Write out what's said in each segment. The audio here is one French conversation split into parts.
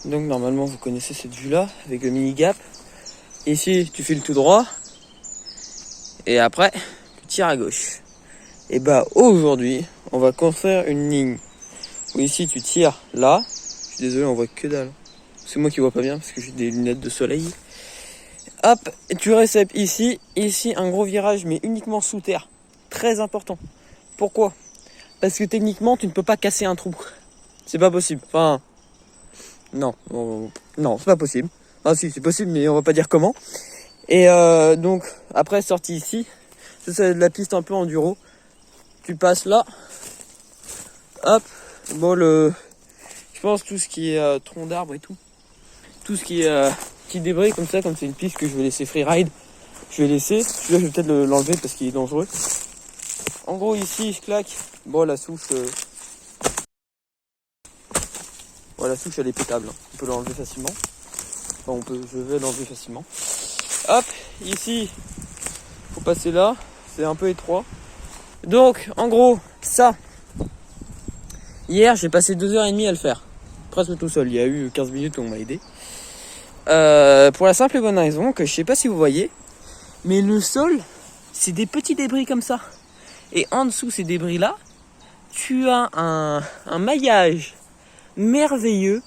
Donc normalement vous connaissez cette vue là avec le mini gap. Ici tu files tout droit et après tu tires à gauche. Et bah aujourd'hui on va construire une ligne où ici tu tires là. Je suis désolé, on voit que dalle. C'est moi qui vois pas bien parce que j'ai des lunettes de soleil. Hop, tu réceptes ici un gros virage mais uniquement sous terre. Très important. Pourquoi ? Parce que techniquement tu ne peux pas casser un trou. C'est pas possible. Enfin, non, c'est pas possible. Ah si, c'est possible mais on va pas dire comment. Et donc après sortie ici, c'est de la piste un peu enduro. Tu passes là. Hop, bon je pense tout ce qui est tronc d'arbre et tout ce qui est petit débris comme ça, comme c'est une piste que je vais laisser freeride, je vais laisser. Celui-là je vais peut-être l'enlever parce qu'il est dangereux. En gros ici je claque. Bon la souche la souche elle est pétable, hein. On peut l'enlever facilement. Enfin je vais l'enlever facilement. Hop, ici faut passer là, c'est un peu étroit. Donc en gros ça, hier j'ai passé 2h30 à le faire. Presque tout seul, il y a eu 15 minutes où on m'a aidé. Pour la simple et bonne raison que je sais pas si vous voyez, mais le sol c'est des petits débris comme ça. Et en dessous ces débris là, tu as un maillage merveilleux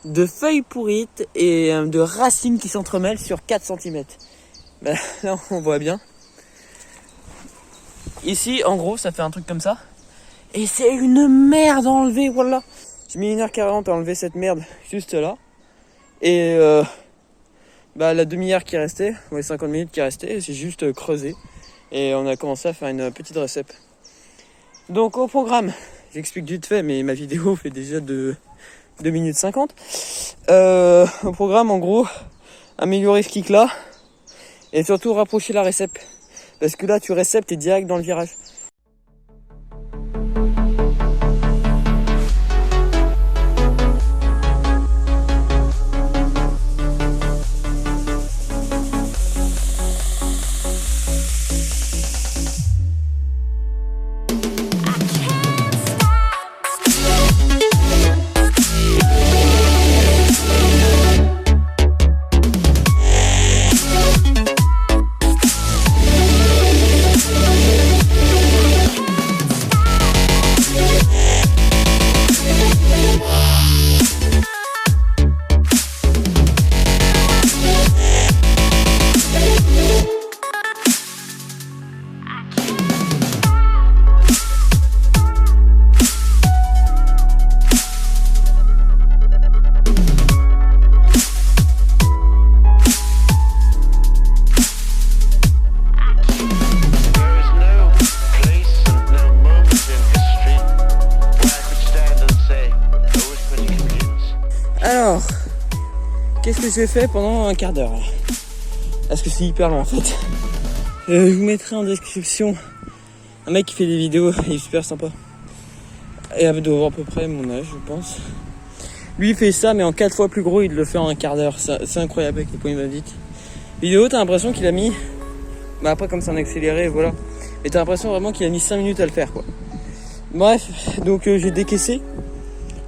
de feuilles pourrites et de racines qui s'entremêlent sur 4 cm. Ben, là on voit bien. Ici en gros ça fait un truc comme ça. Et c'est une merde à enlever, voilà. J'ai mis 1h40 à enlever cette merde juste là. Et la demi-heure qui restait, les 50 minutes qui restaient, c'est juste creusé. Et on a commencé à faire une petite recette. Donc au programme, j'explique vite fait, mais ma vidéo fait déjà 2 minutes 50. Au programme, en gros, améliorer ce kick là. Et surtout rapprocher la récep. Parce que là, tu réceptes, t'es direct dans le virage. Alors, qu'est-ce que j'ai fait pendant un quart d'heure? Parce que c'est hyper long en fait. Je vous mettrai en description un mec qui fait des vidéos, il est super sympa. Et il doit avoir à peu près mon âge, je pense. Lui il fait ça mais en 4 fois plus gros, il le fait en un quart d'heure. C'est incroyable avec les poignées magiques. Vidéo, t'as l'impression qu'il a mis... Bah après comme c'est en accéléré, voilà. Mais t'as l'impression vraiment qu'il a mis 5 minutes à le faire quoi. Bref, donc j'ai décaissé.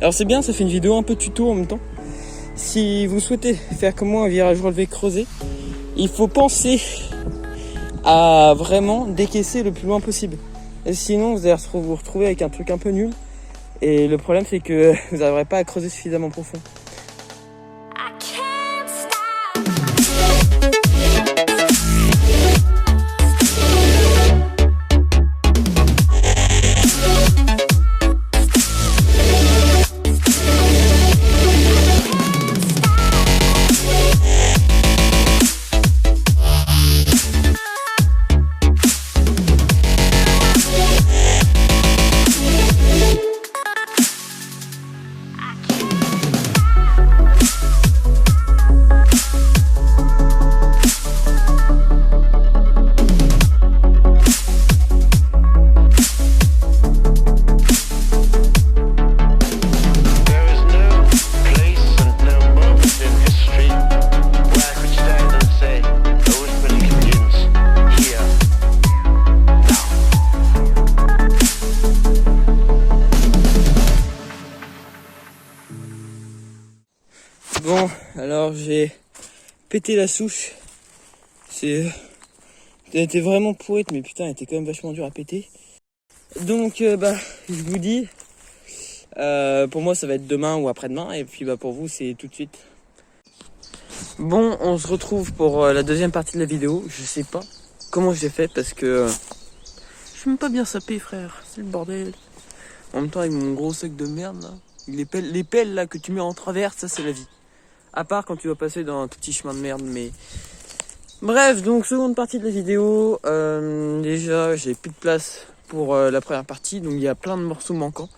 Alors c'est bien, ça fait une vidéo un peu tuto en même temps. Si vous souhaitez faire comme moi un virage relevé creusé, il faut penser à vraiment décaisser le plus loin possible. Et sinon vous allez vous retrouver avec un truc un peu nul. Et le problème c'est que vous n'arriverez pas à creuser suffisamment profond. Bon, alors j'ai pété la souche. Elle était vraiment pourrite, mais putain, elle était quand même vachement dure à péter. Donc, je vous dis, pour moi, ça va être demain ou après-demain, et puis pour vous, c'est tout de suite. Bon, on se retrouve pour la deuxième partie de la vidéo. Je sais pas comment j'ai fait parce que je suis même pas bien sapé, frère. C'est le bordel. En même temps, avec mon gros sac de merde là, les pelles là que tu mets en travers, ça c'est la vie. À part quand tu vas passer dans un petit chemin de merde, mais bref. Donc seconde partie de la vidéo. Déjà, j'ai plus de place pour la première partie, donc il y a plein de morceaux manquants.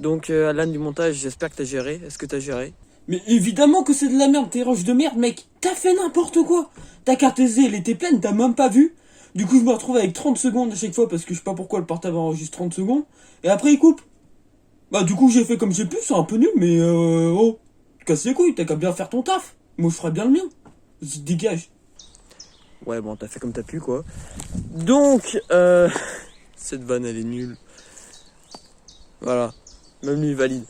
Donc Alan du montage, j'espère que t'as géré. Est-ce que t'as géré? Mais évidemment que c'est de la merde, tes roches de merde, mec. T'as fait n'importe quoi. Ta carte SD, elle était pleine, t'as même pas vu. Du coup, je me retrouve avec 30 secondes à chaque fois parce que je sais pas pourquoi le portable enregistre 30 secondes. Et après, il coupe. Bah, du coup, j'ai fait comme j'ai pu, c'est un peu nul, mais oh. Casse les couilles, t'as qu'à bien faire ton taf. Moi, je ferai bien le mien. Vas-y, dégage. Ouais, bon, t'as fait comme t'as pu, quoi. Donc, cette vanne, elle est nulle. Voilà. Même lui, valide.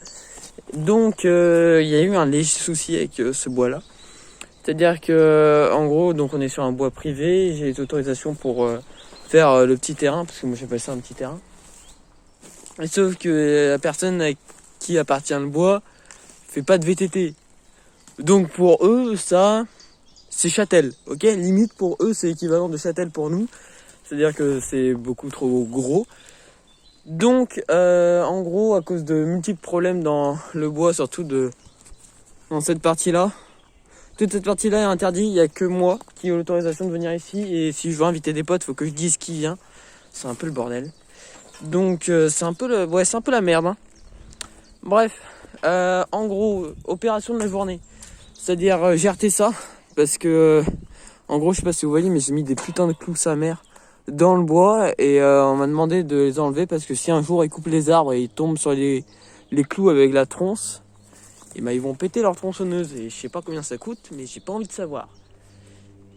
Donc, il y a eu un léger souci avec ce bois-là. C'est-à-dire que, en gros, donc on est sur un bois privé. J'ai les autorisations pour faire le petit terrain, parce que moi j'appelle ça un petit terrain. Et sauf que la personne à qui appartient le bois fait pas de VTT. Donc pour eux, ça, c'est Châtel, ok? Limite pour eux, c'est équivalent de Châtel pour nous. C'est-à-dire que c'est beaucoup trop gros. Donc, en gros, à cause de multiples problèmes dans le bois, surtout dans cette partie-là, toute cette partie-là est interdite. Il n'y a que moi qui ai l'autorisation de venir ici. Et si je veux inviter des potes, il faut que je dise qui vient. C'est un peu le bordel. Donc, c'est un peu la merde. Hein. Bref, en gros, opération de la journée. C'est-à-dire, j'ai reté ça. Parce que, en gros, je sais pas si vous voyez, mais j'ai mis des putains de clous sa mère dans le bois. Et on m'a demandé de les enlever parce que si un jour ils coupent les arbres et ils tombent sur les clous avec la tronce, et ils vont péter leur tronçonneuse. Et je sais pas combien ça coûte, mais j'ai pas envie de savoir.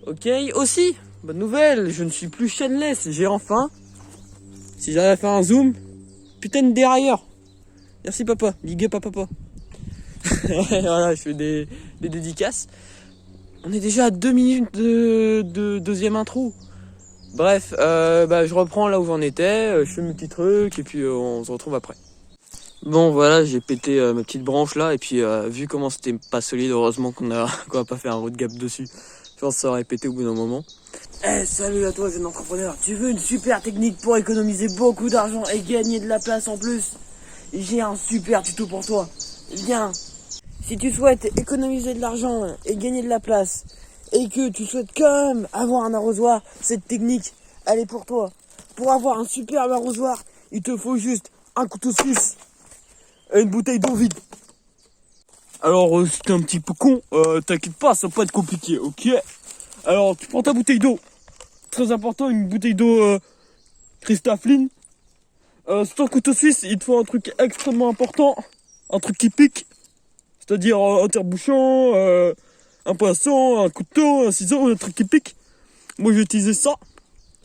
Ok, aussi, bonne nouvelle, je ne suis plus chaîneless. J'ai enfin, si j'arrive à faire un zoom, putain de dérailleur. Merci papa, big up à papa. Voilà, je fais des dédicaces. On est déjà à 2 minutes de deuxième intro. Bref, je reprends là où j'en étais, je fais mes petits trucs et puis on se retrouve après. Bon voilà, j'ai pété ma petite branche là et puis vu comment c'était pas solide, heureusement qu'on a pas fait un road gap dessus. Je pense que ça aurait pété au bout d'un moment. Salut à toi jeune entrepreneur, tu veux une super technique pour économiser beaucoup d'argent et gagner de la place en plus? J'ai un super tuto pour toi. Viens. Si tu souhaites économiser de l'argent et gagner de la place et que tu souhaites quand même avoir un arrosoir, cette technique, elle est pour toi. Pour avoir un superbe arrosoir, il te faut juste un couteau suisse et une bouteille d'eau vide. Alors, si t'es un petit peu con, t'inquiète pas, ça va pas être compliqué, ok? Alors, tu prends ta bouteille d'eau. Très important, une bouteille d'eau Christafline. Sur ton couteau suisse, il te faut un truc extrêmement important. Un truc qui pique. C'est-à-dire un tire-bouchon, un poisson, un couteau, un ciseau, un truc qui pique. Moi, j'ai utilisé ça.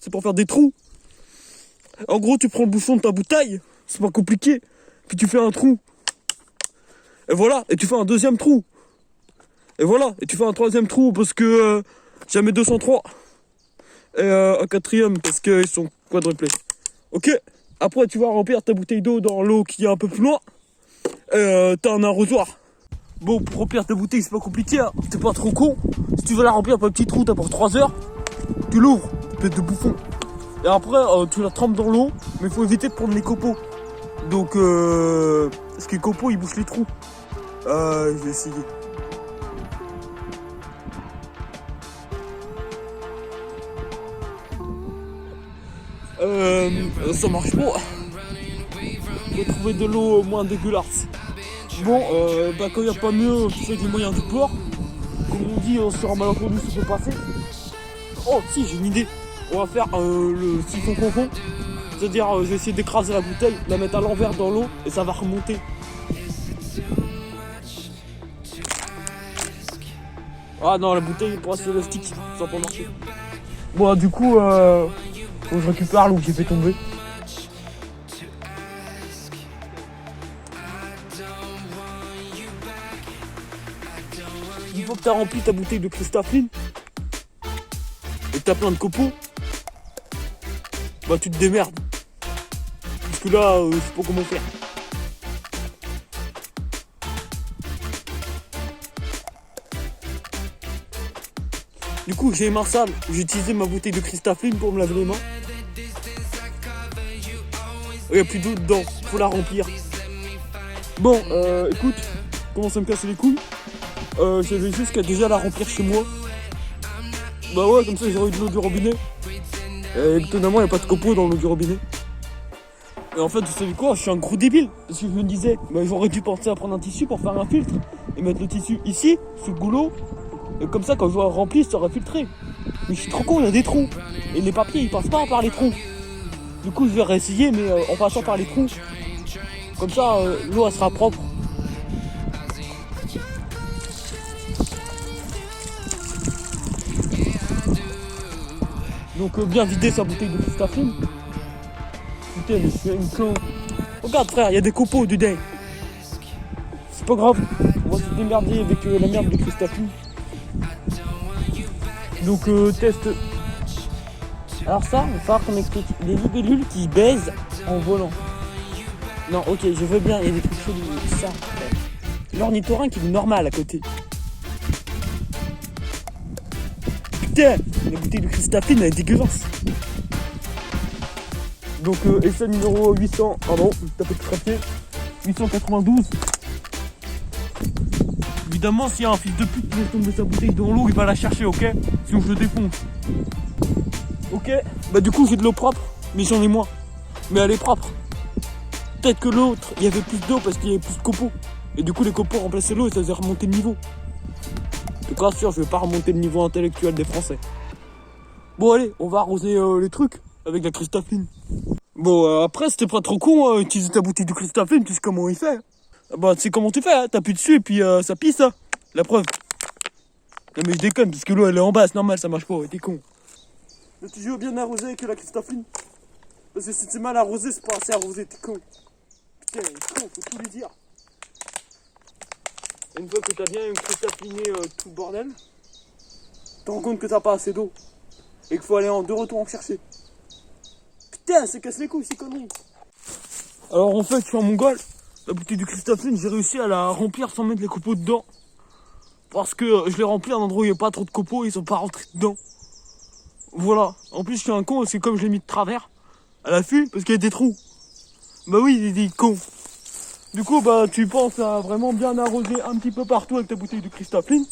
C'est pour faire des trous. En gros, tu prends le bouchon de ta bouteille. C'est pas compliqué. Puis tu fais un trou. Et voilà. Et tu fais un deuxième trou. Et voilà. Et tu fais un troisième trou parce que j'en mets 203. Et un quatrième parce qu'ils sont quadruplés. Ok. Après, tu vas remplir ta bouteille d'eau dans l'eau qui est un peu plus loin. Et t'as un arrosoir. Bon, pour remplir ta bouteille, c'est pas compliqué, hein. T'es pas trop con. Si tu veux la remplir par un petit trou, t'as pour 3 heures. Tu l'ouvres, tête de bouffon. Et après, tu la trempes dans l'eau, mais il faut éviter de prendre les copeaux. Donc, parce que les copeaux, ils bouchent les trous. Je vais essayer. Ça marche pas. Faut trouver de l'eau moins dégueulasse. Bon, quand il n'y a pas mieux, tu fais des moyens du port. Comme on dit, sur un malentendu, ça peut passer. Oh, si, j'ai une idée. On va faire le siphon confond. C'est-à-dire, je vais essayer d'écraser la bouteille, la mettre à l'envers dans l'eau, et ça va remonter. Ah non, la bouteille pour rester élastique, ça va pas marcher. Bon, du coup, faut que je récupère l'eau que j'ai fait tomber. Une fois que t'as rempli ta bouteille de Christafline et que t'as plein de copeaux, bah tu te démerdes. Parce que là, je sais pas comment faire. Du coup, j'ai les mains sales. J'ai utilisé ma bouteille de Christafline pour me laver les mains. Il n'y a plus d'eau dedans, faut la remplir. Bon, écoute, commence à me casser les couilles. J'avais juste qu'à déjà la remplir chez moi. Bah ouais, comme ça j'aurais eu de l'eau du robinet. Et étonnamment, il n'y a pas de copeaux dans l'eau du robinet. Et en fait, vous savez quoi, je suis un gros débile. Parce que je me disais, bah, j'aurais dû penser à prendre un tissu pour faire un filtre. Et mettre le tissu ici, sous le goulot. Et comme ça, quand je l'aurai rempli, ça aurait filtré. Mais je suis trop con, il y a des trous. Et les papiers, ils passent pas par les trous. Du coup, je vais réessayer, mais en passant par les trous. Comme ça, l'eau, elle sera propre. Donc, bien vider sa bouteille de Christafline. Putain, mais c'est une con. Regarde, frère, il y a des copeaux dedans. C'est pas grave. On va se démerder avec la merde de Christafline. Donc, test. Alors ça, il va falloir qu'on m'explique. Les libellules qui baisent en volant. Non, ok, je veux bien, il y a des trucs chelous. Ça. L'ornithorynque, il est normal à côté. Putain, la bouteille de Christafline, elle est dégueulasse. Donc, essai numéro 800, pardon, t'as fait craquer. 892. Évidemment, s'il y a un fils de pute qui laisse tomber sa bouteille dans l'eau, il va la chercher, ok? Sinon, je le défonce. Ok, bah du coup, j'ai de l'eau propre, mais j'en ai moins. Mais elle est propre. Peut-être que l'autre, il y avait plus d'eau parce qu'il y avait plus de copeaux. Et du coup, les copeaux remplaçaient l'eau et ça faisait remonter le niveau. En tout cas, sûr, je vais pas remonter le niveau intellectuel des Français. Bon, allez, on va arroser les trucs avec la Christafline. Bon, après, c'était pas trop con, utiliser ta bouteille de Christafline, tu sais comment il fait. Bah, tu sais comment tu fais, hein, t'appuies dessus et puis ça pisse, hein. La preuve. Non, mais je déconne, parce que l'eau, elle est en bas, c'est normal, ça marche pas, t'es con. Mais tu veux bien arroser avec la Christafline. Parce que si c'est mal arrosé, c'est pas assez arrosé, t'es con. Putain, t'es con, faut tout lui dire. Et une fois que t'as bien Christafliné tout le bordel, tu te rends compte que t'as pas assez d'eau. Et qu'il faut aller en deux retours en chercher. Putain, ça casse les couilles ces conneries. Alors en fait, je suis un mongol. La bouteille de Christafline, j'ai réussi à la remplir sans mettre les copeaux dedans. Parce que je l'ai rempli à un endroit où il n'y a pas trop de copeaux et ils sont pas rentrés dedans. Voilà. En plus, je suis un con parce que comme je l'ai mis de travers, à l'affût, parce qu'il y a des trous. Bah oui, il est des cons. Du coup, bah tu penses à vraiment bien arroser un petit peu partout avec ta bouteille de Christafline.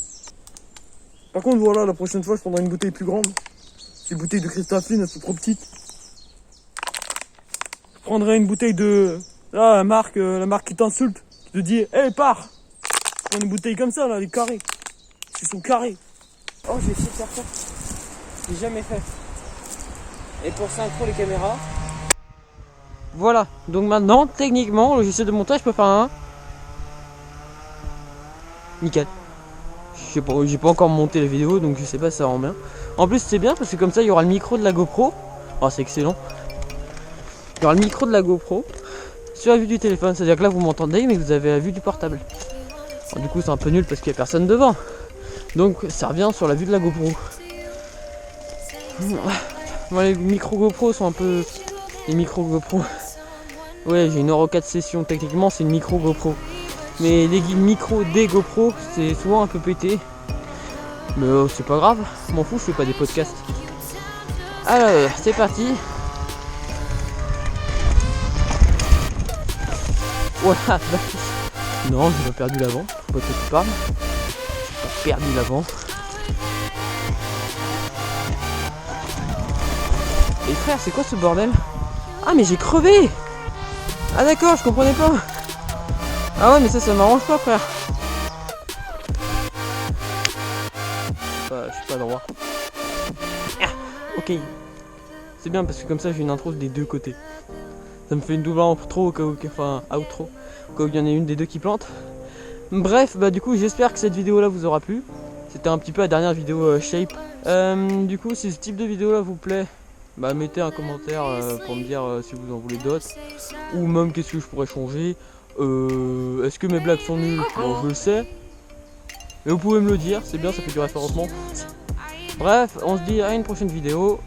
Par contre, voilà, la prochaine fois, je prendrai une bouteille plus grande. Ces bouteilles de Christafline, elles sont trop petites. Je prendrai une bouteille de... Là, la marque qui t'insulte, qui te dit « Hey, pars !» Je prends une bouteille comme ça, là, les carrés. Ils sont carrés. Oh, je vais essayer de faire ça. J'ai jamais fait. Et pour synchro les caméras. Voilà, donc maintenant, techniquement, le logiciel de montage, je peux faire un. Nickel. J'ai pas encore monté la vidéo, donc je sais pas si ça rend bien. En plus, c'est bien parce que comme ça, il y aura le micro de la GoPro. Oh, c'est excellent. Il y aura le micro de la GoPro sur la vue du téléphone. C'est-à-dire que là, vous m'entendez, mais vous avez la vue du portable. Alors, du coup, c'est un peu nul parce qu'il n'y a personne devant. Donc, ça revient sur la vue de la GoPro. Moi, les micros GoPro sont un peu... Les micros GoPro... Ouais, j'ai une Euro 4 session. Techniquement, c'est une micro GoPro. Mais les micros des GoPro, c'est souvent un peu pété. Mais c'est pas grave. Je m'en fous, je fais pas des podcasts. Alors, c'est parti. Voilà. Non, j'ai pas perdu l'avant. Faut pas que tu parles. J'ai pas perdu l'avant. Et frère, c'est quoi ce bordel? Ah, mais j'ai crevé! Ah d'accord, je comprenais pas. Ah ouais, mais ça m'arrange pas, frère. Je suis pas droit. Ah, ok. C'est bien parce que comme ça j'ai une intro des deux côtés. Ça me fait une double intro au cas où, enfin outro, au cas où il y en a une des deux qui plante. Bref, bah du coup j'espère que cette vidéo là vous aura plu. C'était un petit peu la dernière vidéo shape. Du coup si ce type de vidéo là vous plaît, bah mettez un commentaire pour me dire si vous en voulez d'autres. Ou même qu'est-ce que je pourrais changer. Est-ce que mes blagues sont nulles? Bon, je le sais. Mais vous pouvez me le dire, c'est bien, ça fait du référencement. Bref, on se dit à une prochaine vidéo.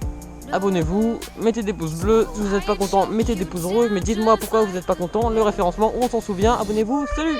Abonnez-vous, mettez des pouces bleus. Si vous n'êtes pas content, mettez des pouces rouges. Mais dites-moi pourquoi vous n'êtes pas content. Le référencement, on s'en souvient. Abonnez-vous, salut!